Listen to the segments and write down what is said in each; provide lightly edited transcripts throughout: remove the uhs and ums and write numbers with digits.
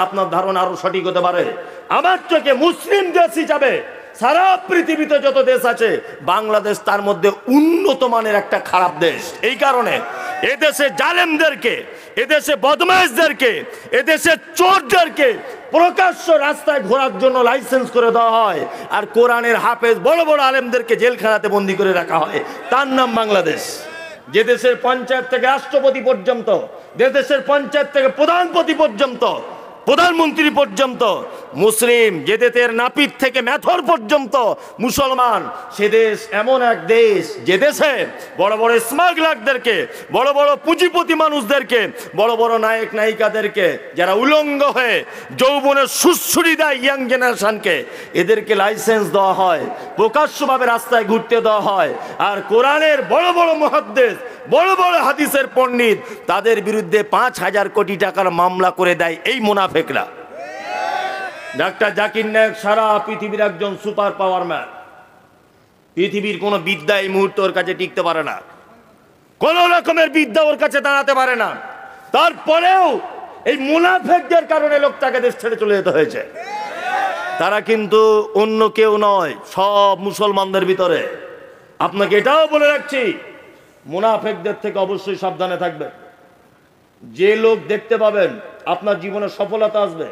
আপনার ধারণা আরো সঠিক হতে পারে। আমার চোখে মুসলিম দেশ হিসাবে সারা পৃথিবীতে যত দেশ আছে বাংলাদেশ তার মধ্যে উন্নত মানের একটা খারাপ দেশ। এই কারণে এদেশে জালেমদেরকে, এদেশে বদমাইশদেরকে, এদেশে চোরদেরকে প্রকাশ্য রাস্তায় ঘোরার জন্য লাইসেন্স করে দেওয়া হয়, আর কোরআনের হাফেজ বড় বড় আলেমদেরকে জেলখানাতে বন্দি করে রাখা হয়। তার নাম বাংলাদেশ। যে দেশের পঞ্চায়েত থেকে রাষ্ট্রপতি পর্যন্ত, যে দেশের পঞ্চায়েত থেকে প্রধানপতি পর্যন্ত, প্রধানমন্ত্রী পর্যন্ত মুসলিম, যে দেশের নাপিত থেকে মেথর পর্যন্ত মুসলমান, সে দেশ এমন এক দেশ যে দেশে বড় বড় স্মাগলারদেরকে, বড় বড় পুঁজিপতি মানুষদেরকে, বড় বড় নায়ক নায়িকাদেরকে যারা উলঙ্গ হয়ে যৌবনের সুশ্রুরি দেয় ইয়াং জেনারেশনকে, এদেরকে লাইসেন্স দেওয়া হয়, প্রকাশ্যভাবে রাস্তায় ঘুরতে দেওয়া হয়। আর কোরআনের বড় বড় মুহাদ্দিস, বড় বড় হাদিসের পণ্ডিত, তাদের বিরুদ্ধে 5,000 কোটি টাকার মামলা করে দেয় এই মুনাফেকরা। ডাক্তার জাকির নায়েক সারা পৃথিবীর একজন সুপার পাওয়ার ম্যান। পৃথিবীর কোনো বিদ্যা এই মুহূর্তে ওর কাছে টিকতে পারে না, কোন রকমের বিদ্যা ওর কাছে দাঁড়াতে পারে না। তারপরেও এই মুনাফেকদের কারণে লোকটাকে দেশ ছেড়ে চলে যেতে হয়েছে। তারা কিন্তু অন্য কেউ নয়, সব মুসলমানদের ভিতরে। আপনাকে এটাও বলে রাখছি, মুনাফেকদের থেকে অবশ্যই সাবধানে থাকবেন। যে লোক দেখতে পাবেন আপনার জীবনে সফলতা আসবে।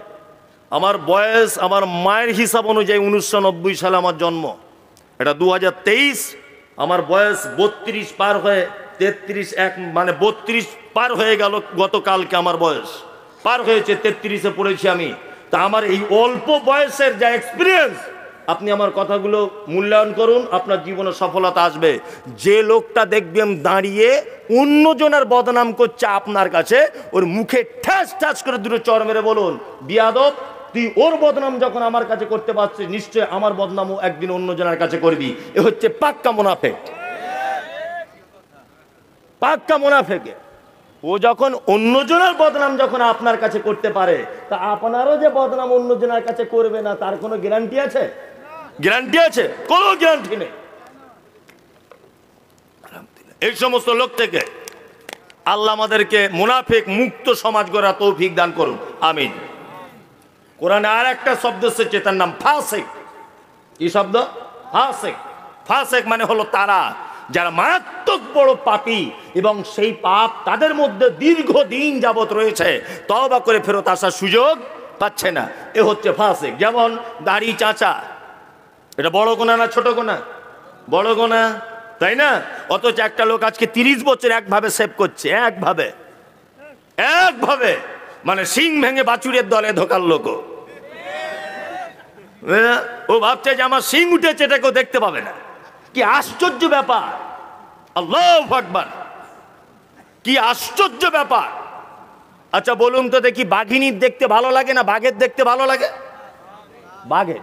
আমার বয়স, আমার মায়ের হিসাব অনুযায়ী 1990 সালে আমার জন্ম, এটা 2023, আমার বয়স 32 পার হয়ে 33, মানে 32 পার হয়ে গেল। গতকালকে আমার বয়স পার হয়েছে, 33-এ পড়েছি আমি। তা আমার এই অল্প বয়সের যা এক্সপিরিয়েন্স, আপনি আমার কথাগুলো মূল্যায়ন করুন, আপনার জীবনে সফলতা আসবে। যে লোকটা দেখবেন দাঁড়িয়ে অন্যজনের বদনাম করছে আপনার কাছে, ওর মুখে ঠাস ঠাস করে দুটো চড় মেরে বলুন, বিয়াদব, তুই ওর বদনাম যখন আমার কাছে করতে পারছিস, নিশ্চয় আমার বদনামও একদিন অন্যজনের কাছে করবি। এ হচ্ছে পাক্কা মুনাফেক, পাক্কা মুনাফেক। ও যখন অন্যজনের বদনাম যখন আপনার কাছে করতে পারে, তা আপনারও যে বদনাম অন্যজনের কাছে করবে না তার কোনো গ্যারান্টি আছে? গ্যারান্টি আছে? কোনো গ্যারান্টি নেই। এই সমস্ত লোক থেকে আল্লাহ আমাদেরকে মুনাফিক মুক্ত সমাজ গড়া তৌফিক দান করুন, আমিন। কোরআনে আর একটা শব্দ এসেছে, তার নাম ফাসিক। কি শব্দ? ফাসিক। ফাসিক মানে হলো তারা যারা মারাত্মক বড় পাপী এবং সেই পাপ তাদের মধ্যে দীর্ঘদিন যাবত রয়েছে, তওবা করে ফেরত আসার সুযোগ পাচ্ছে না, এ হচ্ছে ফাসিক। যেমন দাড়ি চাচা, এটা বড় গোনা না ছোট গোনা? বড় গোনা, তাই না? অথচ একটা লোক আজকে 30 বছর একভাবে সেভ করছে, একভাবে, মানে সিং ভেঙে বাছুরের দলে ঢোকার লোক। ও ভাবছে যে আমার সিং উঠেছে, এটা কেউ দেখতে পাবে না। কি আশ্চর্য ব্যাপার! আল্লাহু আকবার, কি আশ্চর্য ব্যাপার! আচ্ছা বলুন তো দেখি, বাঘিনীর দেখতে ভালো লাগে না বাঘের দেখতে ভালো লাগে? বাঘের।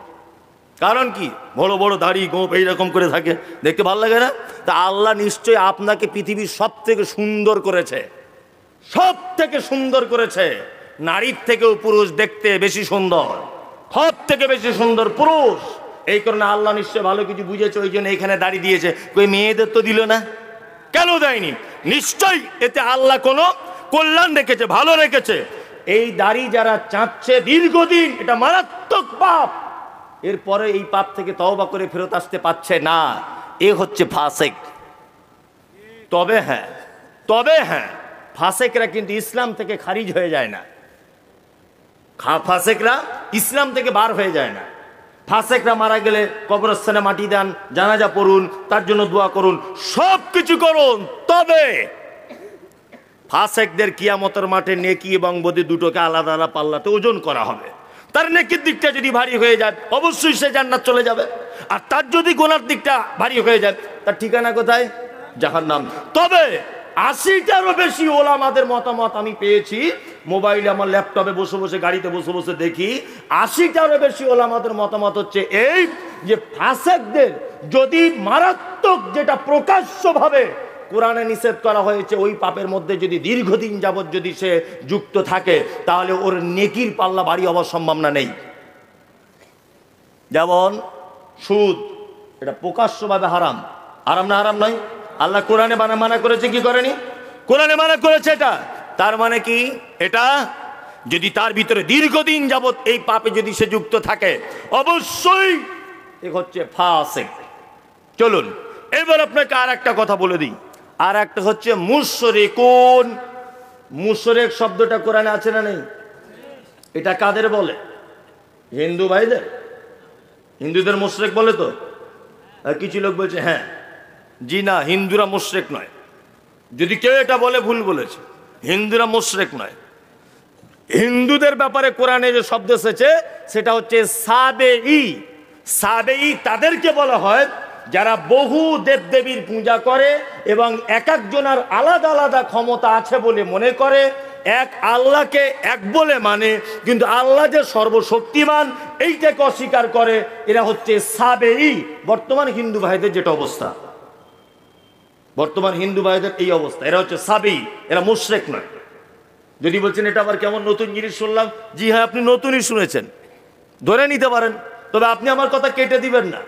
কারণ কি? বড় বড় দাড়ি, গোঁফ এইরকম করে থাকে, দেখতে ভালো লাগে না? তা আল্লাহ নিশ্চয়ই আপনাকে পৃথিবীর সব থেকে সুন্দর করেছে, সব থেকে সুন্দর করেছে। নারীর থেকেও পুরুষ দেখতে বেশি সুন্দর, সব থেকে বেশি সুন্দর পুরুষ। এই কারণে আল্লাহ নিশ্চয় ভালো কিছু বুঝেছে, ওই জন্য এখানে দাড়ি দিয়েছে। কই মেয়েদের তো দিল না, কেন দেয়নি? নিশ্চয়ই এতে আল্লাহ কোনো কল্যাণ রেখেছে, ভালো রেখেছে। এই দাড়ি যারা চাচ্ছে দীর্ঘদিন, এটা মারাত্মক পাপ, এরপরে এই পাপ থেকে তওবা করে ফেরত আসতে পারছে না, এ হচ্ছে ফাসিক। তবে হ্যাঁ, ফাসিকরা কিন্তু ইসলাম থেকে খারিজ হয়ে যায় না। ফাসিকরা ইসলাম থেকে বার হয়ে যায় না। ফাসিকরা মারা গেলে কবরস্থানে মাটি দেন, জানাজা পড়ুন, তার জন্য দোয়া করুন, সব কিছু করুন। তবে ফাসিকদের কিয়ামতের মাঠে নেকি এবং বদি দুটোকে আলাদা আলাদা পাল্লাতে ওজন করা হবে। তার নেকির দিকটা যদি ভারী হয়ে যায়, অবশ্যই সে জান্নাত চলে যাবে। আর তার যদি গুনার দিকটা ভারী হয়ে যায়, তার ঠিকানা কোথায়? জাহান্নাম। তবে 80টারও বেশি ওলামাদের মতামত আমি পেয়েছি, মোবাইলে, আমার ল্যাপটপে বসে বসে, গাড়িতে বসে বসে দেখি, 80টারও বেশি ওলামাদের মতামত হচ্ছে এই যে ফাসিকদের যদি মারাত্মক, যেটা প্রকাশ্যভাবে কোরআনে নিষেধ করা হয়েছে, ওই পাপের মধ্যে যদি দীর্ঘদিন যাবৎ যদি সে যুক্ত থাকে, তাহলে ওর নেকির পাল্লা ভারী হওয়ার সম্ভাবনা নেই। যেমন সুদ, এটা প্রকাশ্যভাবে হারাম। হারাম না হারাম নয়? আল্লাহ কোরআনে মানা করেছে কি করেনি? কোরআনে মানা করেছে এটা। তার মানে কি? এটা যদি তার ভিতরে দীর্ঘদিন যাবত এই পাপে যদি সে যুক্ত থাকে, অবশ্যই এ হচ্ছে ফাসিক। চলুন এবার আপনাকে আর একটা কথা বলে দিই, আর একটা হচ্ছে মুশরিকুন। মুশরিক শব্দটা কোরআনে আছে না নেই? এটা কাদের বলে? হিন্দু ভাইদের। হিন্দুদের মুশরিক বলে তো? আর কিছু লোক বলছে হ্যাঁ, জি না, হিন্দুরা মুশরিক নয়। যদি কেউ এটা বলে ভুল বলেছে, হিন্দুরা মুশরিক নয়। হিন্দুদের ব্যাপারে কোরআনে যে শব্দ এসেছে সেটা হচ্ছে সাবেঈ। সাবেঈ তাদেরকে বলা হয় যারা বহু দেবদেবীর পূজা করে এবং এক একজনের আলাদা আলাদা ক্ষমতা আছে বলে মনে করে, এক আল্লাহকে এক বলে মানে, কিন্তু আল্লাহ যে সর্বশক্তিমান এইটাকে অস্বীকার করে। এরা হচ্ছে সাবেঈ। বর্তমান হিন্দু ভাইদের যেটা অবস্থা, বর্তমান হিন্দু ভাইদের এই অবস্থা, এরা হচ্ছে সাবেঈ, এরা মুশরিক নয়। যদি বলছেন এটা আবার কেমন নতুন জিনিস শুনলাম, জি হ্যাঁ, আপনি নতুনই শুনেছেন, ধরে নিতে পারেন, তবে আপনি আমার কথা কেটে দিবেন না।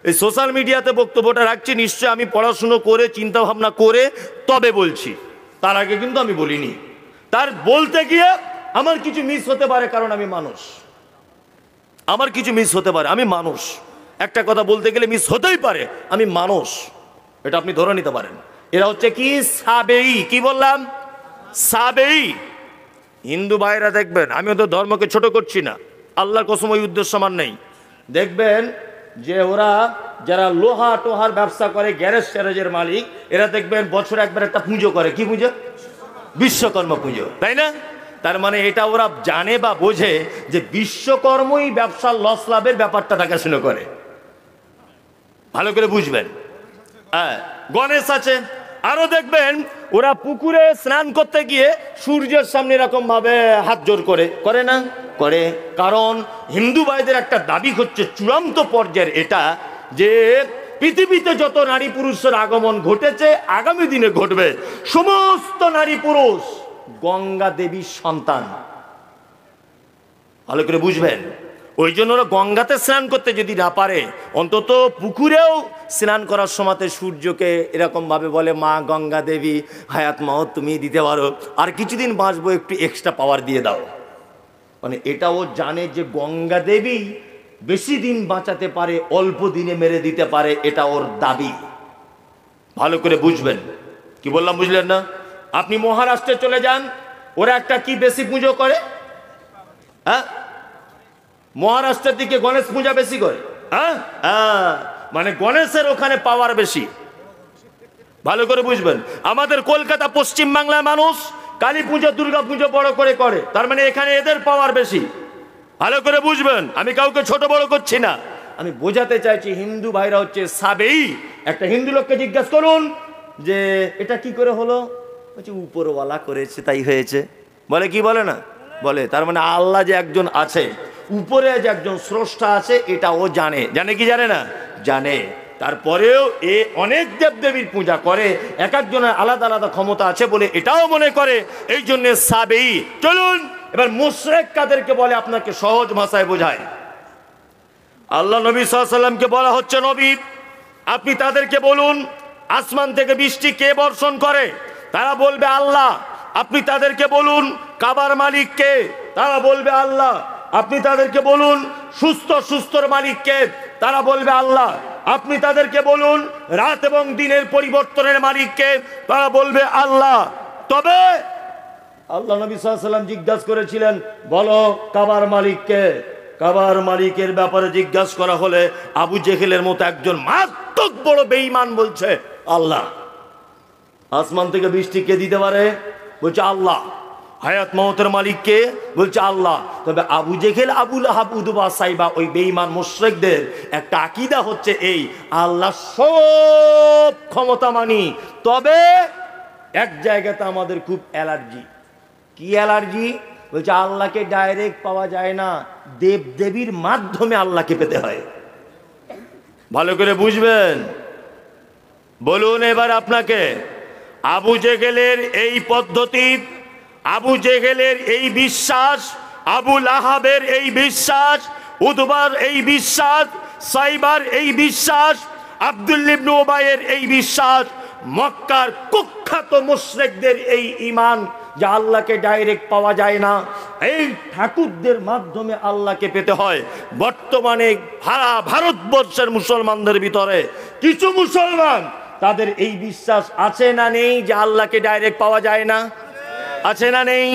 এই সোশ্যাল মিডিয়াতে বক্তব্যটা রাখছি, নিশ্চয় আমি পড়াশুনো করে চিন্তা ভাবনা করে তবে বলছি, তার আগে কিন্তু আমি বলিনি। তার বলতে গিয়ে আমার কিছু মিস হতে পারে, কারণ আমি মানুষ, আমার কিছু মিস হতে পারে, আমি মানুষ। একটা কথা বলতে গেলে মিস হতেই পারে, আমি মানুষ, এটা আপনি ধরে নিতে পারেন। এরা হচ্ছে কি সাবেঈ। কি বললাম? সাবেঈ। হিন্দু ভাইরা দেখবেন, আমি ওদের ধর্মকে ছোট করছি না, আল্লাহর কসম ওই উদ্দেশ্য আমার নেই। দেখবেন যে ওরা যারা লোহা টোহার ব্যবসা করে, গ্যারেজ ট্যারেজের মালিক, এরা দেখবেন বছরে একবার একটা পুজো করে। কি পুজো? বিশ্বকর্মা পুজো, তাই না? তার মানে এটা ওরা জানে বা বোঝে যে বিশ্বকর্মই ব্যবসার লস লাভের ব্যাপারটা দেখাশোনা করে। ভালো করে বুঝবেন। হ্যাঁ, গণেশ আছে। আরো দেখবেন ওরা পুকুরে স্নান করতে গিয়ে সূর্যের সামনে এরকম ভাবে হাত জোর করে, করে না? করে। কারণ হিন্দু ভাইদের একটা দাবি হচ্ছে চূড়ান্ত পর্যায়ের এটা, যে পৃথিবীতে যত নারী পুরুষের আগমন ঘটেছে, আগামী দিনে ঘটবে, সমস্ত নারী পুরুষ গঙ্গা দেবীর সন্তান। ভালো করে বুঝবেন। ওই জন্য ওরা গঙ্গাতে স্নান করতে যদি না পারে, অন্তত পুকুরেও স্নান করার সময়তে সূর্যকে এরকম ভাবে বলে, মা গঙ্গা দেবী, হায়াত মহৎ তুমি দিতে পারো, আর কিছুদিন বাঁচবো, একটু এক্সট্রা পাওয়ার দিয়ে দাও। মানে এটাও জানে যে গঙ্গা দেবী বেশি দিন বাঁচাতে পারে, অল্প দিনে মেরে দিতে পারে, এটা ওর দাবি। ভালো করে বুঝবেন। কি বললাম বুঝলেন না? আপনি মহারাষ্ট্রে চলে যান, ওরা একটা কি বেশি পুজো করে? হ্যাঁ, মহারাষ্ট্রের দিকে গণেশ পূজা বেশি করে। হ্যাঁ, মানে গণেশের ওখানে পাওয়ার বেশি। ভালো করে বুঝবেন। আমাদের কলকাতা পশ্চিম বাংলার মানুষ কালী পুজো দুর্গা পুজো বড় করে করে, তার মানে এখানে এদের পাওয়ার বেশি। ভালো করে বুঝবেন। আমি কাউকে ছোট বড় করছি না, আমি বোঝাতে চাইছি হিন্দু ভাইরা হচ্ছে সাবেঈ। একটা হিন্দু লোককে জিজ্ঞাসা করুন যে এটা কি করে হলো, বলছে উপরওয়ালা করেছে তাই হয়েছে। বলে কি? বলে না? বলে। তার মানে আল্লাহ যে একজন আছে, উপরে যে একজন স্রষ্টা আছে, এটা ও জানে। জানে কি জানে না? জানে। তারপরেও এ অনেক দেবদেবীর পূজা করে, এক একজনের আলাদা আলাদা ক্ষমতা আছে বলে এটাও মনে করে, এই জন্য সাবেঈ। চলুন এবার মুশরিক কাদেরকে বলে আপনাকে সহজ ভাষায় বোঝায়। আল্লাহ নবী সাল্লাল্লাহু আলাইহি ওয়াসাল্লামকে বলা হচ্ছে, নবী আপনি তাদেরকে বলুন আসমান থেকে বৃষ্টি কে বর্ষণ করে? তারা বলবে আল্লাহ। আপনি তাদেরকে বলুন কাবার মালিক কে? তারা বলবে আল্লাহ। আপনি তাদেরকে বলুন সুস্থর মালিককে? তারা বলবে আল্লাহ। আপনি তাদেরকে বলুন রাত এবং দিনের পরিবর্তনের মালিককে? তারা বলবে আল্লাহ। তবে আল্লাহ নবী সাল্লাল্লাহু আলাইহি ওয়াসাল্লাম জিজ্ঞাসা করেছিলেন, বলো কাবার মালিককে? কাবার মালিকের ব্যাপারে জিজ্ঞাসা করা হলে আবু জেহেলের মতো একজন মারাত্মক বড় বেঈমান বলছে আল্লাহ। আসমান থেকে বৃষ্টি কে দিতে পারে? বলছে আল্লাহ। হায়াত মওতের মালিক কে? বলছে আল্লাহ। তবে আবু জেহেল, আবু লাহাব, উতবা, সাইবা, ওই বেঈমান মুশরিকদের একটা আকীদা হচ্ছে এই, আল্লাহ সব ক্ষমতা মানি, তবে এক জায়গাতে আমাদের খুব অ্যালার্জি। কি অ্যালার্জি? বলছে আল্লাহকে ডাইরেক্ট পাওয়া যায় না, দেবদেবীর মাধ্যমে আল্লাহকে পেতে হয়। ভালো করে বুঝবেন। বলুন এবার আপনাকে, আবু জেহেলের এই পদ্ধতি, আবু জেহেলের এই বিশ্বাস, আবু লাহাবের এই বিশ্বাস, উতবার এই বিশ্বাস, সাইবার এই বিশ্বাস, আব্দুল্লাহ ইবনে উবাইয়ের এই বিশ্বাস, মক্কার কুখ্যাত মুশরিকদের এই ঈমান যে আল্লাহকে ডাইরেক্ট পাওয়া যায় না, এই ঠাকুরদের মাধ্যমে আল্লাহকে পেতে হয়। বর্তমানে সারা ভারতবর্ষের মুসলমানদের ভিতরে কিছু মুসলমান তাদের এই বিশ্বাস আছে না নেই যে আল্লাহকে ডাইরেক্ট পাওয়া যায় না? আছে না নেই?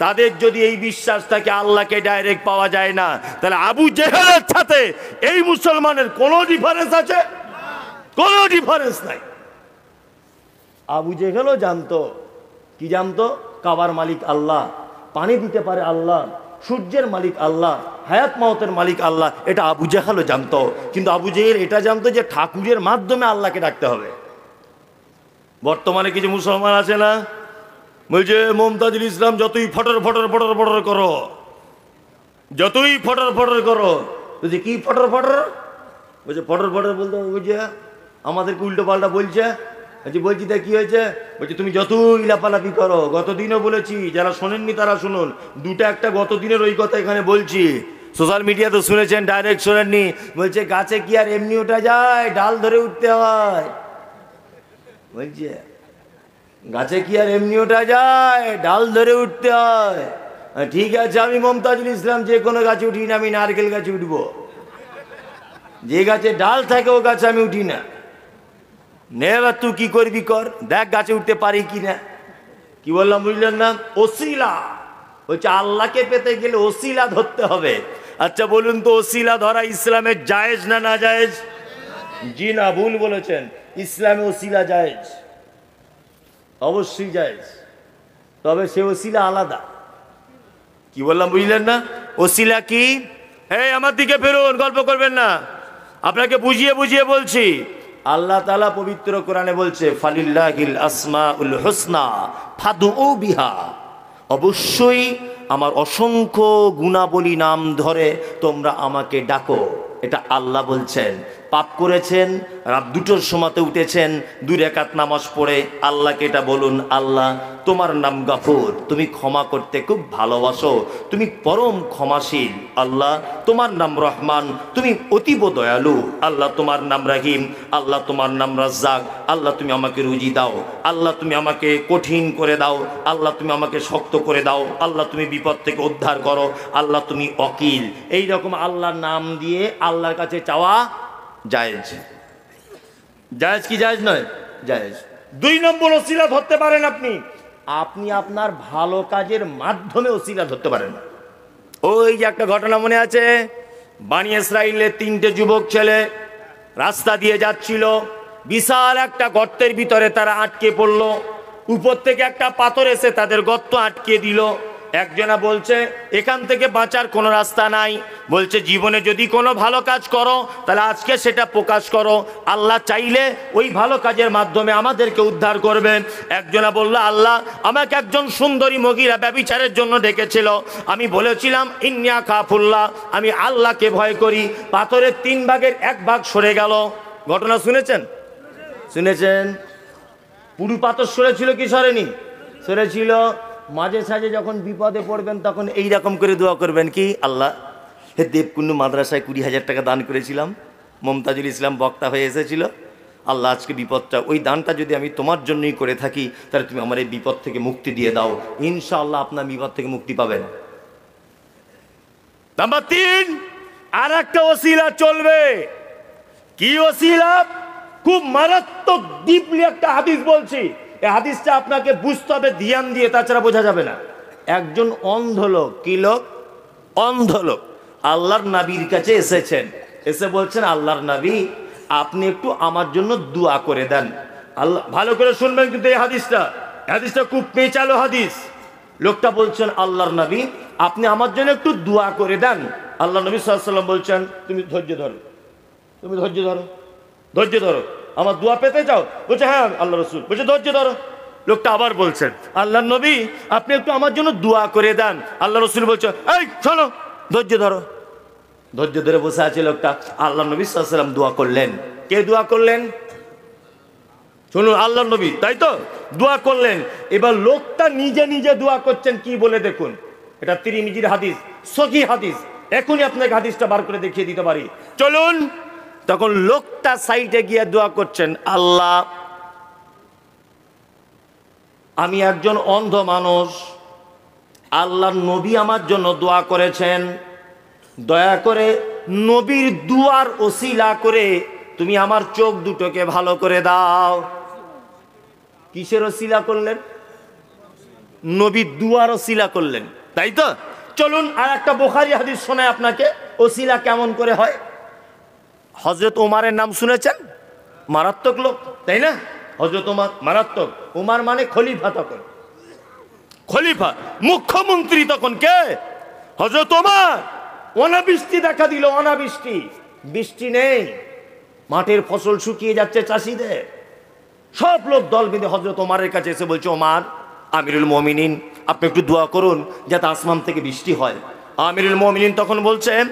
তাদের যদি এই বিশ্বাস থাকে আল্লাহকে ডাইরেক্ট পাওয়া যায় না, তাহলে আবু জেহেলের সাথে এই মুসলমানের কোনো ডিফারেন্স আছে? কোনো ডিফারেন্স নাই। আবু জেহেলও জানতো, কি জানতো? কাবার মালিক আল্লাহ, পানি দিতে পারে আল্লাহ, সূর্যের মালিক আল্লাহ, হায়াত মাওতের মালিক আল্লাহ, এটা আবু জেহেলও জানতো। কিন্তু আবু জেহেল এটা জানতো যে ঠাকুরের মাধ্যমে আল্লাহকে ডাকতে হবে। বর্তমানে কিছু মুসলমান আছে না, বলছে মমতাজুল ইসলাম যতই ফটর ফটর ফটর ফটর করো, যতই ফটর ফটর করো। বলছে কি ফটর ফটর? বলছে ফটর ফটর বলতে বুঝছে আমাদেরকে উল্টো পাল্টা বলছে। বলছি তা কি হয়েছে? বলছি তুমি যতই লাপালাপি করো, গতদিনও বলেছি, যারা শোনেননি তারা শুনুন, দুটা একটা গতদিনের ওই কথা এখানে বলছি, সোশ্যাল মিডিয়াতে শুনেছেন, ডাইরেক্ট শোনেননি। বলছে গাছে কি আর এমনি ওঠা যায়, ডাল ধরে উঠতে হয়। বলছে গাছে কি আর এমনি ওঠা যায়, ডাল ধরে উঠতে হয়। ঠিক আছে, আমি মমতাজুল ইসলাম যে কোনো গাছে উঠি না, আমি নারকেল গাছে উঠবো। যে গাছে ডাল থাকে ও গাছে আমি উঠি না। নে এবার তুই কি করবি কর, দেখ গাছে উঠতে পারি কি না। কি বললাম বুঝলেন না? ওসিলা বলছে আল্লাহকে পেতে গেলে ওসিলা ধরতে হবে। আচ্ছা বলুন তো, ওসিলা ধরা ইসলামের জায়েজ না না জায়েজ? জি না, ভুল বলেছেন, ইসলামে ওসিলা জায়েজ, অবশ্যই জায়েজ, তবে সে ওসিলা আলাদা। কি বললাম বুঝলেন না? ওসিলা কি? এই আমার দিকে ফেরুন, গল্প করবেন না, আপনাকে বুঝিয়ে বুঝিয়ে বলছি। আল্লাহ তাআলা পবিত্র কোরআনে বলছে ফালিল্লাহিল আসমাউল হুসনা ফাদউ বিহা, অবশ্যই আমার অসংখ্য গুণাবলী নাম ধরে তোমরা আমাকে ডাকো। এটা আল্লাহ বলছেন। পাপ করেছেন, রাত 2টোর সময়তে উঠেছেন, 2 রাকাত নামাজ পড়ে আল্লাহকে এটা বলুন, আল্লাহ তোমার নাম গফুর, তুমি ক্ষমা করতে খুব ভালোবাসো, তুমি পরম ক্ষমাশীল। আল্লাহ তোমার নাম রহমান, তুমি অতীব দয়ালু। আল্লাহ তোমার নাম রাহিম, আল্লাহ তোমার নাম রাজ্জাক। আল্লাহ তুমি আমাকে রুজি দাও, আল্লাহ তুমি আমাকে কঠিন করে দাও, আল্লাহ তুমি আমাকে শক্ত করে দাও, আল্লাহ তুমি বিপদ থেকে উদ্ধার করো, আল্লাহ তুমি ওয়াকিল। এই রকম আল্লাহর নাম দিয়ে আল্লাহর কাছে চাওয়া জায়েজ। জায়েজ কি জায়েজ নয়? জায়েজ। 2 নম্বর ওসিলা ধরতে পারেন আপনি, আপনি আপনার ভালো কাজের মাধ্যমে ওসিলা ধরতে পারেন। ওই যে একটা ঘটনা মনে আছে, বানি ইসরাইলের 3টে যুবক ছেলে রাস্তা দিয়ে যাচ্ছিল, বিশাল একটা গর্তের ভিতরে তারা আটকে পড়ল। উপর থেকে একটা পাথর এসে তাদের গর্ত আটকে দিল। একজনা বলছে এখান থেকে বাঁচার কোনো রাস্তা নাই, বলছে জীবনে যদি কোনো ভালো কাজ করো তাহলে আজকে সেটা প্রকাশ করো, আল্লাহ চাইলে ওই ভালো কাজের মাধ্যমে আমাদেরকে উদ্ধার করবেন। একজনা বলল আল্লাহ আমাকে একজন সুন্দরী মহিলা ব্যভিচারের জন্য ডেকেছিল, আমি বলেছিলাম ইন্নিয়া খাফুল্লাহ, আমি আল্লাহকে ভয় করি। পাথরের 3 ভাগের 1 ভাগ সরে গেল। ঘটনা শুনেছেন? শুনেছেন? পুরু পাথর সরেছিল কি সরেনি? সরেছিল। মাঝে সাঝে যখন বিপদে পড়বেন তখন এই রকম করে দোয়া করবেন, কি আল্লাহ হে দেবকুণ্ড মাদ্রাসায় 20,000 টাকা দান করেছিলাম, মমতাজুল ইসলাম বক্তা হয়ে এসেছিল, আল্লাহ আজকে বিপদটা, ওই দানটা যদি আমি তোমার জন্যই করে থাকি তাহলে তুমি আমার এই বিপদ থেকে মুক্তি দিয়ে দাও, ইনশাআল্লাহ আপনার বিপদ থেকে মুক্তি পাবেন। নাম্বার 3, আর একটা ওসিলা চলবে। কি ওসিলা? খুব মারাত্মক ডিপলি একটা হাদিস বলছি, এই হাদিসটা আপনাকে বুঝতে হবে ধ্যান দিয়ে, তাছাড়া বোঝা যাবে না। একজন অন্ধ লোক, কি লোক? অন্ধ লোক আল্লাহর নবীর কাছে এসেছেন, এসে বলছেন আল্লাহর নবী আপনি একটু আমার জন্য দোয়া করে দেন। আল্লাহ, ভালো করে শুনবেন কিন্তু এই হাদিসটা খুব পেঁচালো হাদিস। লোকটা বলছেন আল্লাহর নবী আপনি আমার জন্য একটু দোয়া করে দেন। আল্লাহ নবী সাল্লাল্লাহু আলাইহি ওয়াসাল্লাম বলছেন তুমি ধৈর্য ধরো, তুমি ধৈর্য ধরো, ধৈর্য ধরো, আমার দোয়া পেতে চাও? বলছে হ্যাঁ আল্লাহ রসুল। বলছে ধৈর্য ধরো। লোকটা আবার বলছেন আল্লাহ নবী আপনি একটু আমার জন্য দোয়া করে দেন। আল্লাহ রসুল বলছে এই শোনো, ধৈর্য ধরো। ধৈর্য ধরে বসে আছে লোকটা। আল্লাহ নবী সাল্লাল্লাহু আলাইহি ওয়াসাল্লাম দোয়া করলেন। কে দোয়া করলেন? শুনুন, আল্লাহ নবী, তাই তো দোয়া করলেন। এবার লোকটা নিজে নিজে দোয়া করছেন, কি বলে দেখুন, এটা তিরমিজির হাদিস, সহিহ হাদিস, এখনই আপনাকে হাদিসটা বার করে দেখিয়ে দিতে পারি, চলুন। তখন লোকটা সাইডে গিয়ে দোয়া করছেন, আল্লাহ আমি একজন অন্ধ মানুষ, আল্লাহর নবী আমার জন্য দোয়া করেছেন, দয়া করে নবীর দুয়ার ওসিলা করে তুমি আমার চোখ দুটোকে ভালো করে দাও। কিসের ওসিলা করলেন? নবীর দুয়ার ওসিলা করলেন, তাই তো? চলুন আর একটা বুখারী হাদিস শোনায় আপনাকে, ওসিলা কেমন করে হয়। হযরত ওমরের নাম শুনেছেন? মারাত্মক লোক, তাই না? হযরত ওমর মারাত্মক। ওমর মানে খলিফা, তখন খলিফা, মুখ্যমন্ত্রী তখন কে? হযরত ওমর। অনাবৃষ্টি দেখা দিল, অনাবৃষ্টি, বৃষ্টি নেই, মাঠের ফসল শুকিয়ে যাচ্ছে চাষিদের। সব লোক দল বেঁধে হযরত ওমরের কাছে এসে বলছে, ওমর, আমিরুল মুমিনিন, আপনি একটু দোয়া করুন যাতে আসমান থেকে বৃষ্টি হয়। আমিরুল মুমিনিন তখন বলছেন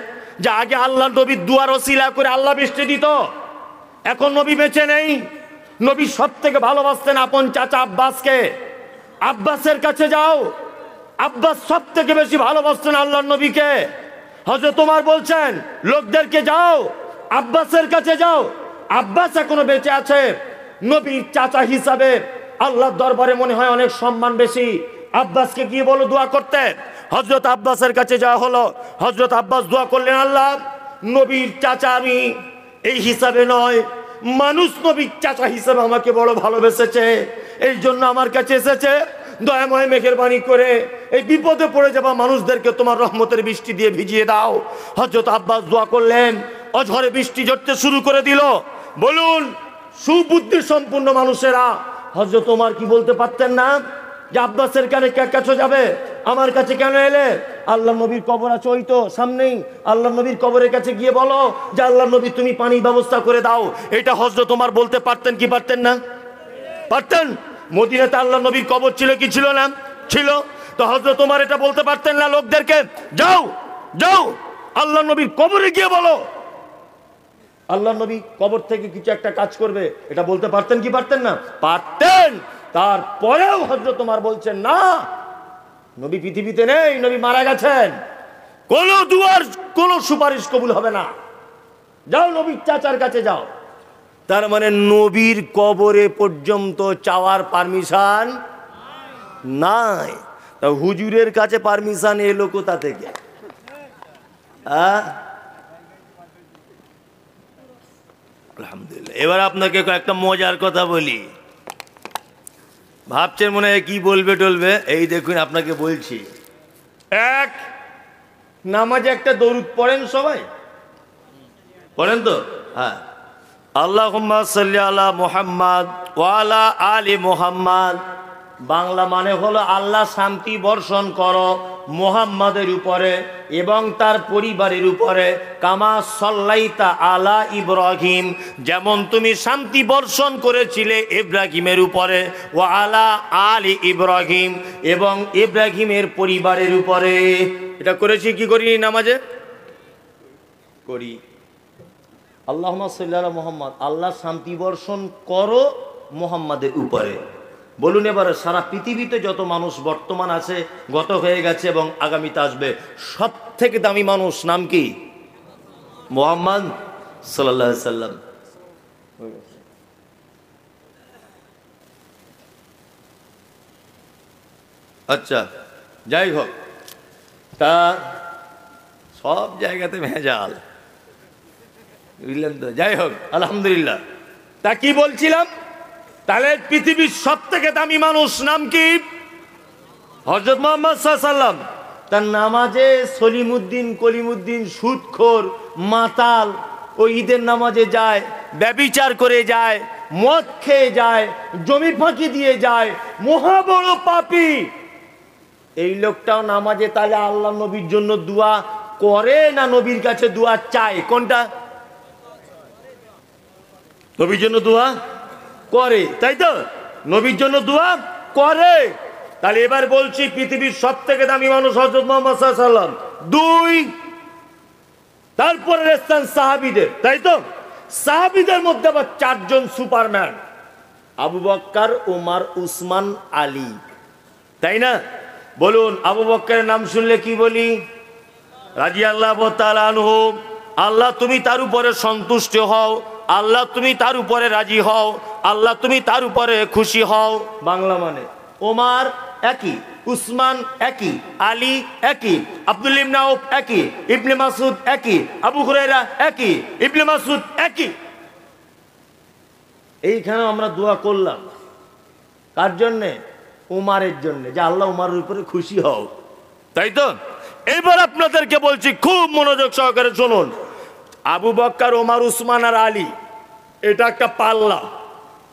যে আগে আল্লাহ নবীর দুয়ার ওসিলা করে আল্লাহ বৃষ্টি দিত, এখন নবী বেঁচে নেই। নবী সব থেকে ভালোবাসতেন আপন চাচা আব্বাসকে, আব্বাসের কাছে যাও। আব্বাস সব থেকে বেশি ভালোবাসতেন আল্লাহর নবীকে। হযরত ওমর বলছেন লোকদেরকে, যাও আব্বাসের কাছে যাও, আব্বাস এখনো বেঁচে আছে, নবীর চাচা হিসাবে আল্লাহর দরবারে মনে হয় অনেক সম্মান বেশি, আব্বাসকে গিয়ে বলো দোয়া করতে। হযরত আব্বাসের কাছে যাওয়া হলো। হযরত আব্বাস দোয়া করলেন, আল্লাহ নবীর চাচা আমি এই হিসাবে নয়, মানুষ নবীর চাচা হিসাবে আমাকে বড় ভালোবেসেছে, এই জন্য আমার কাছে এসেছে, দয়াময় মেহেরবানি করে এই বিপদে পড়ে যাওয়া মানুষদেরকে তোমার রহমতের বৃষ্টি দিয়ে ভিজিয়ে দাও। হযরত আব্বাস দোয়া করলেন, অঝরে বৃষ্টি ঝরতে শুরু করে দিল। বলুন সুবুদ্ধি সম্পন্ন মানুষেরা হযরত ওমর কি বলতে পারতেন না যে আব্বাসের কাছে যাবে, আমার কাছে কেন এলে? আল্লাহ নবীর কবর আছে ওই তো সামনেই, আল্লাহ নবীর কবরের কাছে গিয়ে বলো যে আল্লাহ নবী তুমি পানির ব্যবস্থা করে দাও। এটা হযরত ওমর বলতে পারতেন কি পারতেন না? পারতেন। মদিনাতে আল্লাহ নবীর কবর ছিল কি ছিল না? ছিল। তো হযরত ওমর এটা বলতে পারতেন না লোকদেরকে, যাও যাও আল্লাহ নবীর কবরে গিয়ে বলো আল্লাহ নবী কবর থেকে কিছু একটা কাজ করবে? এটা বলতে পারতেন কি পারতেন না? পারতেন। তারপরেও হযরত ওমর বলছেন না, নবী পৃথিবীতে নেই, নবী মারা গেছেন, কোন দুয়ার কোন সুপারিশ কবুল হবে না, যাও নবীর চাচার কাছে যাও। তার মানে নবীর কবরে পর্যন্ত চাওয়ার পারমিশন নাই। তা হুজুরের কাছে পারমিশন এলো কোথা থেকে? আলহামদুলিল্লাহ। এবার আপনাকে একটা মজার কথা বলি, ভাবছেন মনে হয় কি বলবে টলবে, এই দেখুন আপনাকে বলছি। এক, নামাজে একটা দরুদ পড়েন, সবাই পড়েন তো? হ্যাঁ, আল্লাহুম্মা সাল্লি আলা মুহাম্মাদ ওয়া আলা আলি মুহাম্মাদ। বাংলা মানে হলো আল্লাহ শান্তি বর্ষণ করো মুহাম্মাদের উপরে এবং তার পরিবারের উপরে, কামা সাল্লাইতা আলা ইব্রাহিম, যেমন তুমি শান্তি বর্ষণ করেছিলে ইব্রাহিমের উপরে, ওয়া আলা আলি ইব্রাহিম, এবং ইব্রাহিমের পরিবারের উপরে। এটা করেছি কি করিনি? নামাজে করি। আল্লাহুম্মা সাল্লি আলা মুহাম্মাদ, আল্লাহ শান্তি বর্ষণ করো মুহাম্মাদের উপরে। বলুন এবার সারা পৃথিবীতে যত মানুষ বর্তমান আছে, গত হয়ে গেছে এবং আগামীতে আসবে, সব থেকে দামি মানুষ নাম কি? মুহাম্মদ সাল্লাল্লাহু আলাইহি সাল্লাম। আচ্ছা, যাই হোক, তা সব জায়গাতে ভেজাল, বুঝলেন তো? যাই হোক, আলহামদুলিল্লাহ। তা কি বলছিলাম? তাহলে পৃথিবীর সব থেকে দামি মানুষ নাম কি? হযরত মুহাম্মদ সাল্লাল্লাহু আলাইহি সাল্লাম। তার নামাজে সলিমুদ্দিন কলিমুদ্দিন সুদখোর মাতাল ও ঈদের নামাজে যায়, ব্যভিচার করে যায়, মদ খেয়ে যায়, জমি ফাঁকি দিয়ে যায়, মহা বড় পাপী। এই লোকটাও নামাজে তাহলে আল্লাহ নবীর জন্য দোয়া করে না নবীর কাছে দোয়া চায়? কোনটা? নবীর জন্য দোয়া করে, তাই তো? নবীর জন্য দোয়া করে। তাহলে এবার বলছি পৃথিবীর সব থেকে দামি মানুষ হযরত মুহাম্মদ সাল্লাল্লাহু আলাইহি সাল্লাম। দুই, তারপরে স্থান সাহাবীদের, তাই তো? সাহাবীদের মধ্যে আবার চারজন সুপারম্যান, আবু বকর, ওমর, উসমান, আলী, তাই না? বলুন আবু বকরের নাম শুনলে কি বলি? রাদিয়াল্লাহু তাআলা আনহু। আল্লাহ তুমি তার উপরে সন্তুষ্ট হও, আল্লাহ তুমি তার উপরে রাজি হও, আল্লাহ তুমি তার উপরে খুশি হও, বাংলা মানে। ওমর একই, উসমান একই, আলী একই, আব্দুল ইবনে আউফ একই, ইবনে মাসউদ একই, আবু হুরায়রা একই, ইবনে মাসউদ একই। এইখানে আমরা দোয়া করলাম কার জন্যে? উমারের জন্য, যে আল্লাহ উমারের উপরে খুশি হও, তাই তো? এবার আপনাদেরকে বলছি, খুব মনোযোগ সহকারে শুনুন। আবু বকর, ওমর, উসমান আর আলী, এটা একটা পাল্লা।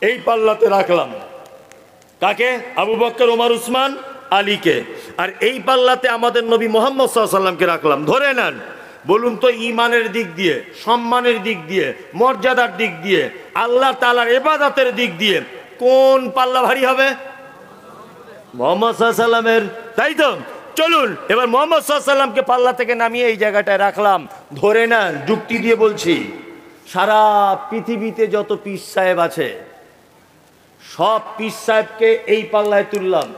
এই পাল্লাতে রাখলাম কাকে? আবু বকর, ওমর, উসমান, আলীকে। আর এই পাল্লাতে আমাদের নবী মুহাম্মদ সাল্লাল্লাহু আলাইহি ওয়াসাল্লামকে রাখলাম। ধরে নেন, বলুন তো, ঈমানের দিক দিয়ে, সম্মানের দিক দিয়ে, মর্যাদার দিক দিয়ে, আল্লাহ তাআলার ইবাদতের দিক দিয়ে কোন পাল্লা ভারী হবে? মুহাম্মদ সাল্লাল্লাহু আলাইহি ওয়াসাল্লামের, তাই তো? চলুন এবার মুহাম্মদ সাল্লাল্লাহু আলাইহি ওয়াসাল্লামকে পাল্লা থেকে নামিয়ে এই জায়গাটায় রাখলাম। ধরে নেন, যুক্তি দিয়ে বলছি, সারা পৃথিবীতে যত পীর সাহেব আছে সব পীর সাহেবকে এই পাল্লায় তুললাম,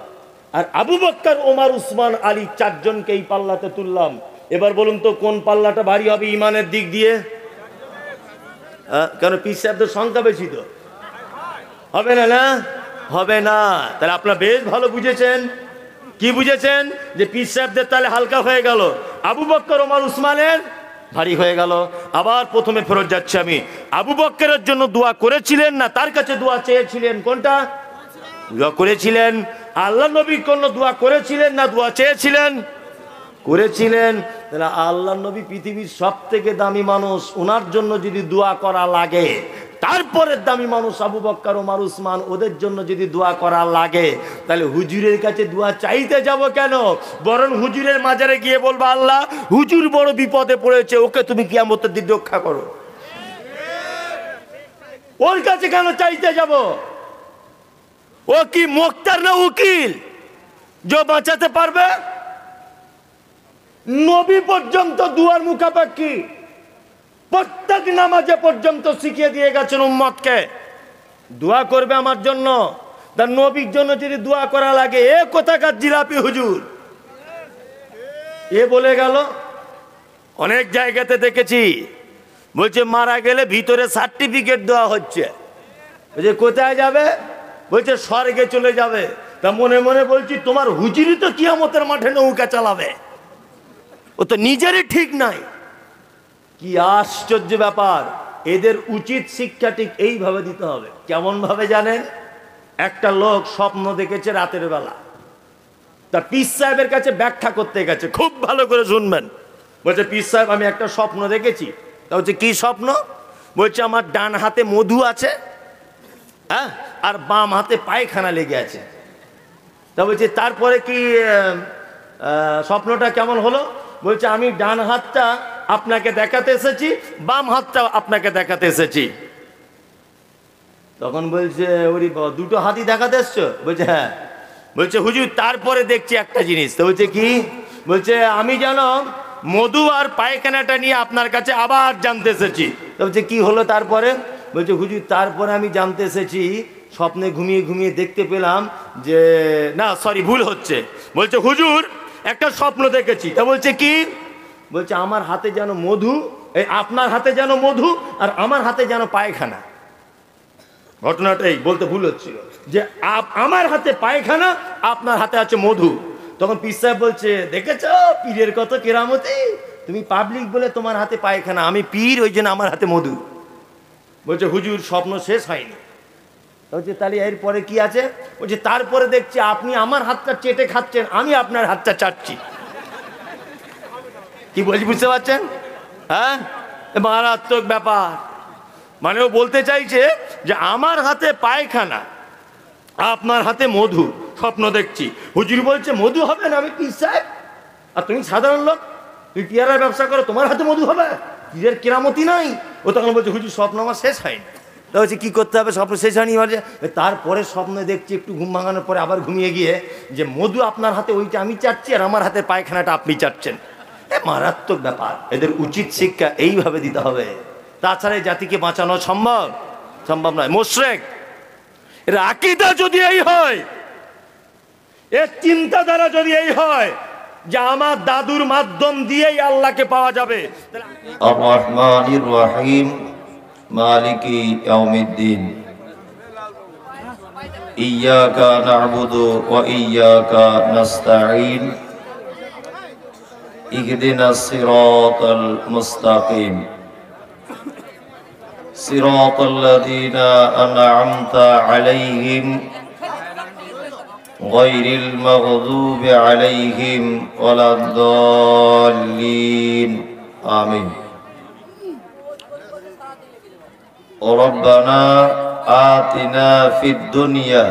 আর আবু বকর, ওমর, উসমান, আলী চারজনকে এই পাল্লাতে তুললাম। এবার বলুন তো কোন পাল্লাটা ভারী হবে ঈমানের দিক দিয়ে? কেন? পীর সাহেবদের সংখ্যা বেশি তো, হবে না? না হবে না। তাহলে আপনারা বেশ ভালো বুঝেছেন। কি বুঝেছেন? যে পীর সাহেবদের তাহলে হালকা হয়ে গেল, আবু বকর, ওমর, উসমানের ভারী হয়ে গেল। আবার প্রথমে ফেরত যাচ্ছি আমি। আবু বকরের জন্য দোয়া করেছিলেন না তার কাছে দোয়া চেয়েছিলেন? কোনটা? দোয়া করেছিলেন। আল্লাহ নবীর জন্য দোয়া করেছিলেন না দোয়া চেয়েছিলেন? করেছিলেন। তাহলে আল্লাহ নবী পৃথিবীর সব থেকে দামি মানুষ, ওনার জন্য যদি দোয়া করা লাগে, তারপরে দামি মানুষ আবু বকর, ওমর, উসমান, ওদের জন্য যদি দোয়া করা লাগে, তাহলে হুজুরের কাছে দোয়া চাইতে যাব কেন? বরং হুজুরের মাজারে গিয়ে বলবো, আল্লাহ, হুজুর বড় বিপদে পড়েছে, ওকে তুমি কিয়ামতের দিন রক্ষা করো। ওর কাছে কেন চাইতে যাব? ও কি মোক্তার না উকিল যে বাঁচাতে পারবে? নবী পর্যন্ত দুয়ার মুখাপাক্ষী, প্রত্যেক নামাজে পর্যন্ত শিখিয়ে দিয়ে গেছেন উম্মতকে, দোয়া করবে আমার জন্য। তার নবীর জন্য যদি দোয়া করা লাগে, এ কোথাকার জিলাপি হুজুর এ বলে গেল। অনেক জায়গাতে দেখেছি, বলছে মারা গেলে ভিতরে সার্টিফিকেট দেওয়া হচ্ছে। বলছে কোথায় যাবে? বলছে স্বর্গে চলে যাবে। তা মনে মনে বলছি, তোমার হুজুরই তো কিয়ামতের মাঠে নৌকা চালাবে, ও তো নিজেরই ঠিক নাই। কি আশ্চর্য ব্যাপার! এদের উচিত শিক্ষা ঠিক এইভাবে দিতে হবে। কেমন ভাবে জানেন? একটা লোক স্বপ্ন দেখেছে রাতের বেলা, তার পীর সাহেবের কাছে ব্যাখ্যা করতে গেছে। খুব ভালো করে শুনবেন। বলছে, পীর সাহেব, আমি একটা স্বপ্ন দেখেছি। তা বলছে, কি স্বপ্ন? বলছে, আমার ডান হাতে মধু আছে, হ্যাঁ, আর বাম হাতে পায়খানা লেগে আছে। তা বলছে, তারপরে কি স্বপ্নটা কেমন হলো? বলছে, আমি ডান হাতটা আপনাকে দেখাতে এসেছি, বাম হাতটা আপনাকে দেখাতে এসেছি। তখন বলছে, ওরে বাবা, দুটো হাতই দেখাতে এসছো? বলছে, হ্যাঁ। বলছে, হুজুর, তারপরে দেখছি একটা জিনিস। তো বলছে, কি? বলছে, আমি যেন মধু আর পায়খানাটা নিয়ে আপনার কাছে আবার জানতে এসেছি। তো বলছে, কি হলো তারপরে? বলছে, হুজুর, তারপরে আমি জানতে এসেছি, স্বপ্নে ঘুমিয়ে ঘুমিয়ে দেখতে পেলাম যে, না সরি, ভুল হচ্ছে। বলছে, হুজুর, একটা স্বপ্ন দেখেছি। তা বলছে, কি? বলছে, আমার হাতে যেন মধু, এই আপনার হাতে যেন মধু, আর আমার হাতে যেন পায়খানা। ঘটনাটাই বলতে ভুল হচ্ছিল, যে আমার হাতে পায়খানা, আপনার হাতে আছে মধু। তখন পীর সাহেব বলছে, দেখেছ পীরের কত কেরামতি, তুমি পাবলিক বলে তোমার হাতে পায়খানা, আমি পীর, ওই জন্য আমার হাতে মধু। বলছে, হুজুর, স্বপ্ন শেষ হয়নি। বলছে, তাহলে এরপরে কি আছে? বলছে, তারপরে দেখছি আপনি আমার হাতটা চেটে খাচ্ছেন, আমি আপনার হাতটা চাটছি। কি বলছি বুঝতে পারছেন? হ্যাঁ, মারাত্মক ব্যাপার। মানে ও বলতে চাইছে যে আমার হাতে পায়খানা, আপনার হাতে মধু, স্বপ্ন দেখছি। হুজুর বলছে, মধু হবে না, আমি পীর সাহেব, আর তুমি সাধারণ লোক, তুমি পেয়ারার ব্যবসা করো, তোমার হাতে মধু হবে? পীরের কেরামতি নাই। ও তখন বলছে, হুজুর, স্বপ্ন আমার শেষ হয়নি। তা বলছে, কি করতে হবে? স্বপ্ন শেষ হয়নি। বলছে, তারপরে স্বপ্নে দেখছি, একটু ঘুম ভাঙানোর পরে আবার ঘুমিয়ে গিয়ে, যে মধু আপনার হাতে, ওইটা আমি চাটছি, আর আমার হাতে পায়খানাটা আপনি চাটছেন। মারাত্মক ব্যাপার। এদের উচিত শিক্ষা এইভাবে দিতে হবে, তাছাড়া এই জাতিকে বাঁচানো সম্ভব সম্ভব নয়। মুশরিক এর আকীদা যদি এই হয়, এর চিন্তাধারা যদি এই হয় যে আমার দাদুর মাধ্যম দিয়েই আল্লাহকে পাওয়া যাবে, আর রহমানির রহিম মালিকি ইয়াউমিদ্দিন। ইয়্যাকা না'বুদু ওয়া ইয়্যাকা নাস্তাঈন ইহদিনাস সিরাতাল মুস্তাকিম সিরাতাল লাযীনা আন'আমতা আলাইহিম গায়রিল মাগযুবি আলাইহিম ওয়ালাদ-দাল্লিন আমিন। ربنا آتنا في الدنيا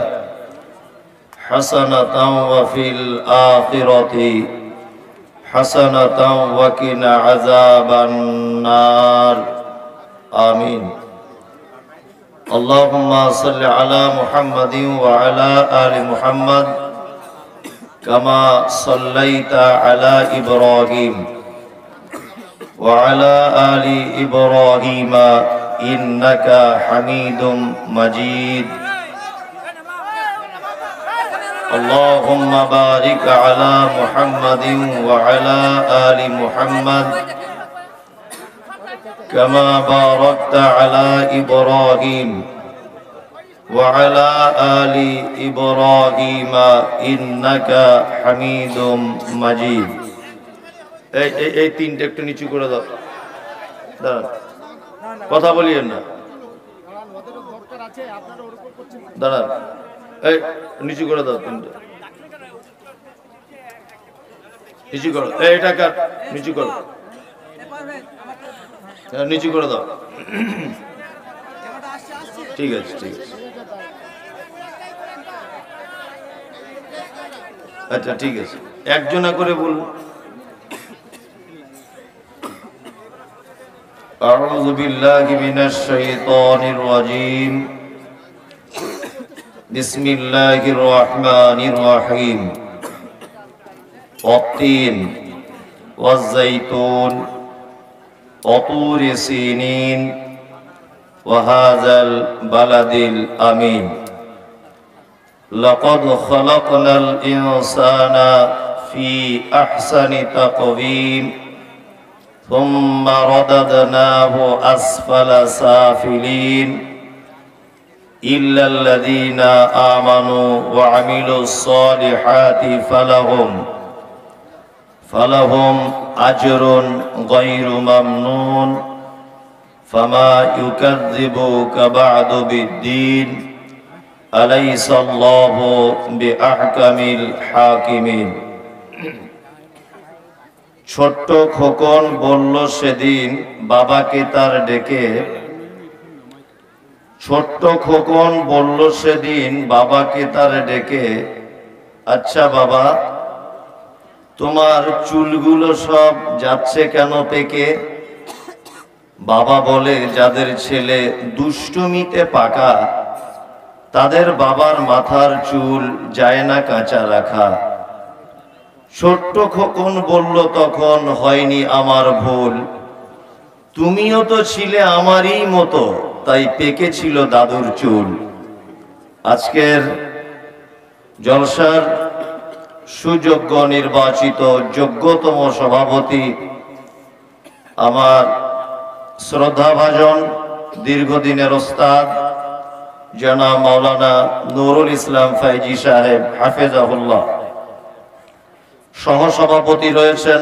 حسنة وفي الآخرة حسنة وقنا عذاب النار آمين اللهم صل على محمد وعلى آل محمد كما صليت على إبراهيم وعلى آل إبراهيم إنك حميد مجيد اللهم بارك على محمد وعلى آل محمد كما باركت على إبراهيم وعلى آل إبراهيم إنك حميد مجيد এই তিনটা একটু নিচু করে দাও কথা বলিয়েন না দাঁড়ান এই নিচু করে দাও তিনটা নিচু করো এইটা কাট নিচু করো নিচু করে দাও ঠিক আছে ঠিক আছে আচ্ছা ঠিক আছে একজনা করে বলবো أعوذ بالله من الشيطان الرجيم بسم الله الرحمن الرحيم والتين والزيتون وطور سينين وهذا البلد الأمين لقد خلقنا الإنسان في أحسن تقويم ثم رددناه أسفل سافلين إلا الذين آمنوا وعملوا الصالحات فلهم أجر غير ممنون فما يكذبك بعد بالدين أليس الله بأحكم الحاكمين ছোট্ট খোকন বলল সেদিন বাবাকে তার ডেকে ছোট্ট খোকন বলল সেদিন বাবাকে তার ডেকে আচ্ছা বাবা তোমার চুলগুলো সব যাচ্ছে কেন পেকে বাবা বলে যাদের ছেলে দুষ্টুমিতে পাকা তাদের বাবার মাথার চুল যায় না কাঁচা রাখা ছোট্ট খোকন বলল তখন হয়নি আমার ভুল তুমিও তো ছিলে আমারই মতো তাই পেকে ছিল দাদুর চুল আজকের জলসার সুযোগ্য নির্বাচিত যোগ্যতম সভাপতি আমার শ্রদ্ধাভাজন দীর্ঘদিনের ওস্তাদ জনাব মাওলানা নুরুল ইসলাম ফাইজি সাহেব হাফেজাহুল্লাহ সহসভাপতি রয়েছেন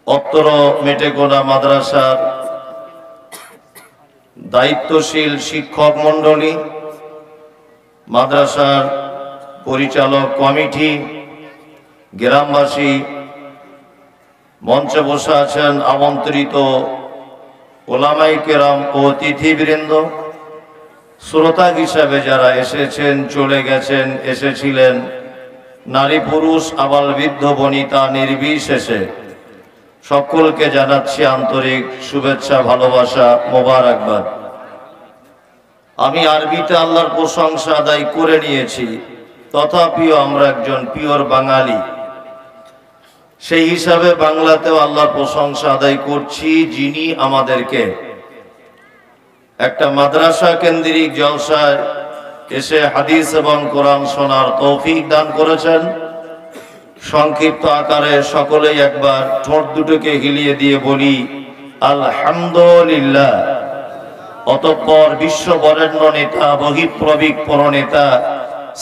উত্তর মেটেগোনা মাদ্রাসার দায়িত্বশীল শিক্ষক মণ্ডলী মাদ্রাসার পরিচালক কমিটি গ্রামবাসী মঞ্চে বসে আছেন আমন্ত্রিত ওলামায়ে কেরাম ও অতিথিবৃন্দ শ্রোতা হিসাবে যারা এসেছেন চলে গেছেন এসেছিলেন নারী পুরুষ আবাল বৃদ্ধ বনিতা নির্বিশেষে সকলকে জানাচ্ছি আন্তরিক শুভেচ্ছা ভালোবাসা মোবারকবাদ আমি আরবিতে আল্লাহর প্রশংসা আদায় করে নিয়েছি তথাপিও আমরা একজন পিওর বাঙালি সেই হিসাবে বাংলাতেও আল্লাহর প্রশংসা আদায় করছি যিনি আমাদেরকে একটা মাদ্রাসা কেন্দ্রিক জলসায় এসে হাদিস এবং কোরআন শোনার তৌফিক দান করেছেন সংক্ষিপ্ত আকারে সকলেই একবার ঠোঁট দুটোকে হিলিয়ে দিয়ে বলি আলহামদুলিল্লাহ অতঃপর বিশ্ব বরেণ্য নেতা, বহিঃপ্রবিক পরনেতা,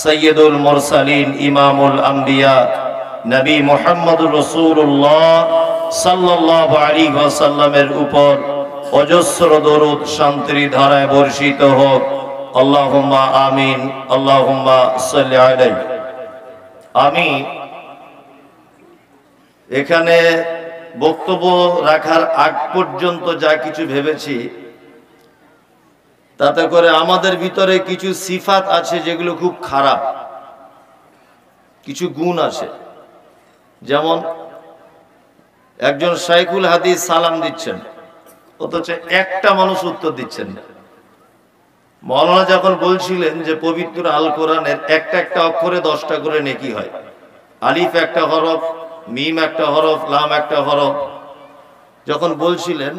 সৈয়দুল মুরসালিন, ইমামুল আম্বিয়া, নবী মুহাম্মদুর রাসূলুল্লাহ সাল্লাল্লাহু আলাইহি ওয়াসাল্লামের উপর অজস্র দরুদ শান্তির ধারায় বর্ষিত হোক। আল্লাহুম্মা আমিন, আল্লাহুম্মা সাল্লি আলাইহি। আমি এখানে বক্তব্য রাখার আগ পর্যন্ত যা কিছু ভেবেছি, তাতে করে আমাদের ভিতরে কিছু সিফাত আছে যেগুলো খুব খারাপ, কিছু গুণ আছে। যেমন একজন শাইখুল হাদিস সালাম দিচ্ছেন, অথচ একটা মানুষ উত্তর দিচ্ছেন না। মৌলানা যখন বলছিলেন যে পবিত্র আল কোরআনের একটা একটা অক্ষরে 10টা করে নেকি হয়, আলিফ একটা হরফ, মিম একটা হরফ, লাম একটা হরফ, যখন বলছিলেন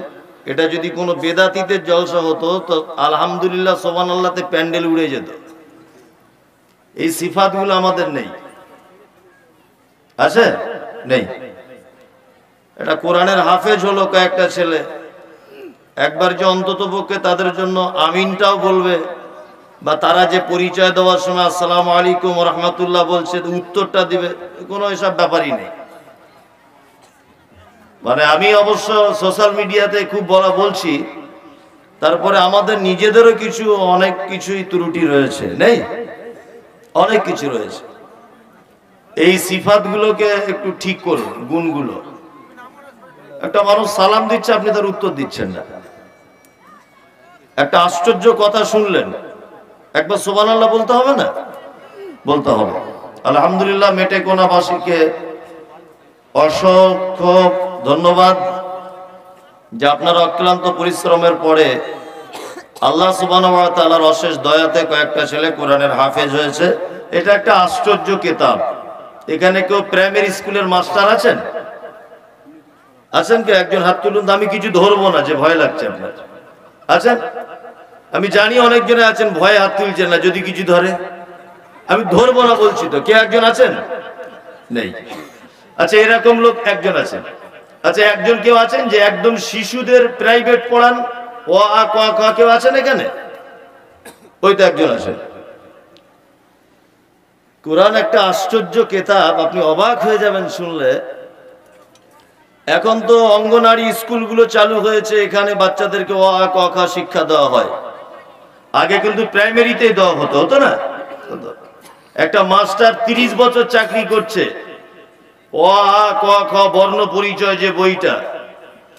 এটা যদি কোনো বেদাতীদের জলসা হতো তো আলহামদুলিল্লাহ সুবহানাল্লাহতে প্যান্ডেল উড়ে যেত। এই সিফাতগুলো আমাদের নেই, আছে? নেই। এটা কোরআনের হাফেজ হলো কয়েকটা ছেলে, একবার যে অন্তত পক্ষে তাদের জন্য আমিনটাও বলবে, বা তারা যে পরিচয় দেওয়ার সময় আসসালামু আলাইকুম ওয়া রাহমাতুল্লাহ বলছে উত্তরটা দিবে, কোনো এসব ব্যাপারই নেই। মানে আমি অবশ্য সোশ্যাল মিডিয়াতে খুব বলছি, তারপরে আমাদের নিজেদেরও কিছু অনেক কিছুই ত্রুটি রয়েছে, নেই? অনেক কিছু রয়েছে। এই সিফাতগুলোকে একটু ঠিক করুন, গুণগুলো। একটা মানুষ সালাম দিচ্ছে, আপনি তার উত্তর দিচ্ছেন না। একটা আশ্চর্য কথা শুনলেন, একবার সুবহানাল্লাহ বলতে হবে না? বলতে হবে। আলহামদুলিল্লাহ মেটেকোনাবাসীকে অসংখ্য ধন্যবাদ যে আপনারা অক্লান্ত পরিশ্রমের পরে আল্লাহ সুবহানাহু ওয়া তাআলার অশেষ দয়াতে কয়েকটা ছেলে কোরআনের হাফেজ হয়েছে। এটা একটা আশ্চর্য কিতাব। এখানে কেউ প্রাইমারি স্কুলের মাস্টার আছেন? আছেন? কে একজন হাত তুলুন। আমি কিছু ধরবো না, যে ভয় লাগছে আপনার। আছেন? আমি জানি অনেকজনে আছেন, ভয়ে হাত তুলছেন না, যদি কিছু ধরে। আমি ধরবো না বলছি তো। কে একজন আছেন? নেই। আচ্ছা, এরকম লোক একজন আছেন। আচ্ছা, একজন কেউ আছেন যে একদম শিশুদের প্রাইভেট পড়ান, ও আ ক খ, কেউ আছেন এখানে? ওই তো একজন আছেন। কোরআন একটা আশ্চর্য কিতাব, আপনি অবাক হয়ে যাবেন শুনলে। এখন তো অঙ্গনারী স্কুলগুলো চালু হয়েছে, এখানে বাচ্চাদেরকে অ আ ক খ শিক্ষা দেওয়া হয়। আগে কিন্তু প্রাইমারিতেই দেওয়া হতো না? একটা মাস্টার 30 বছর চাকরি করছে, অ আ ক খ বর্ণ পরিচয় যে বইটা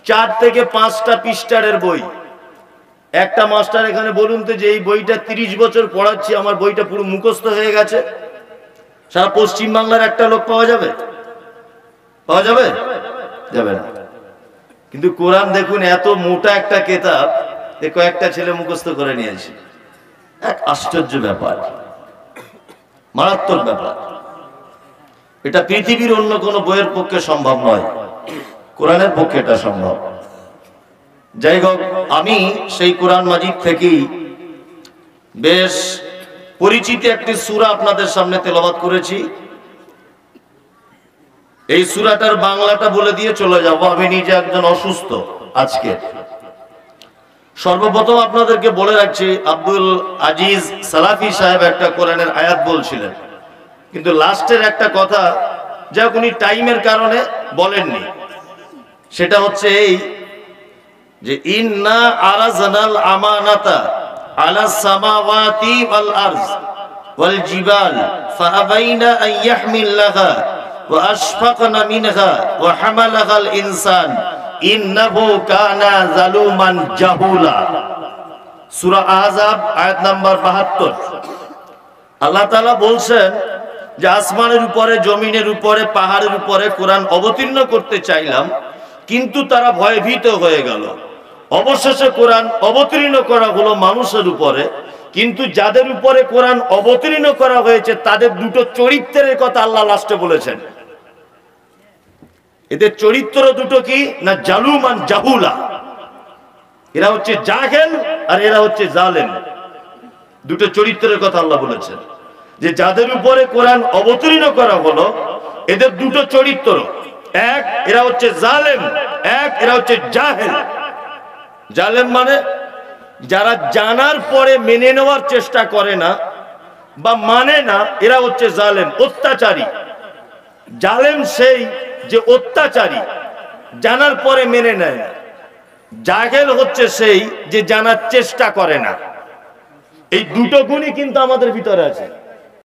4 থেকে 5টা পৃষ্ঠার বই, একটা মাস্টার এখানে বলুন তো যে এই বইটা 30 বছর পড়াচ্ছি, আমার বইটা পুরো মুখস্থ হয়ে গেছে, সারা পশ্চিম বাংলার একটা লোক পাওয়া যাবে? পাওয়া যাবে? যাবে না। কিন্তু কোরআন দেখুন, এত মোটা একটা কিতাব, কয়েকটা ছেলে মুখস্থ করে নিয়েছে। এক আশ্চর্য ব্যাপার, মারাত্মক ব্যাপার। এটা পৃথিবীর অন্য কোনো বইয়ের পক্ষে সম্ভব নয়, কোরআনের পক্ষে এটা সম্ভব। যাই হোক, আমি সেই কোরআন মাজিদ থেকেই বেশ পরিচিত একটি সূরা আপনাদের সামনে তেলাওয়াত করেছি। এই সূরাটার বাংলাটা বলে দিয়ে চলে যাব। আমি নিজে একজন অসুস্থ আজকে। সর্বপ্রথম আপনাদেরকে বলে রাখছি, আব্দুল আজিজ সালাফি সাহেব একটা কোরআনের আয়াত বলছিলেন, কিন্তু লাস্টের একটা কথা যা উনি টাইমের কারণে বলেননি, সেটা হচ্ছে এই যে ইন্না আরাজনাল আমানাতা আলাস সামাওয়াতি ওয়াল আরজ ওয়াল জিবাল ফাআবাইনা আন ইয়াহমিলাহা ওয়া আশফাকনা মিনহা ওয়া হামালাহাল ইনসান ইন্নাহু কানা যালুমান জাহুলা। সূরা আহজাব আয়াত নাম্বার 72। আল্লাহ তাআলা বলছেন যে আসমানের উপরে, জমিনের উপরে, পাহাড়ের উপরে কোরআন অবতীর্ণ করতে চাইলাম, কিন্তু তারা ভয়ভীত হয়ে গেল। অবশেষে কোরআন অবতীর্ণ করা হলো মানুষের উপরে, কিন্তু যাদের উপরে কোরআন অবতীর্ণ করা হয়েছে তাদের দুটো চরিত্রের কথা আল্লাহ লাস্টে বলেছেন। এদের চরিত্র দুটো কি না? জালুমান জাহুলা। এরা হচ্ছে জাহেল আর এরা হচ্ছে জালেম। দুটো চরিত্রের কথা আল্লাহ বলেছেন, যে যাদের উপরে কোরআন অবতীর্ণ করা হলো এদের দুটো চরিত্র, এক এরা হচ্ছে জালেম, এক এরা হচ্ছে জাহেল। জালেম মানে যারা জানার পরে মেনে নেওয়ার চেষ্টা করে না বা মানে না, এরা হচ্ছে জালেম, অত্যাচারী। জালেম সেই যে অত্যাচারী, জানার পরে মেনে নেয় না। জাহেল হচ্ছে সেই যে জানার চেষ্টা করে না। এই দুটো গুণই কিন্তু আমাদের ভিতরে আছে।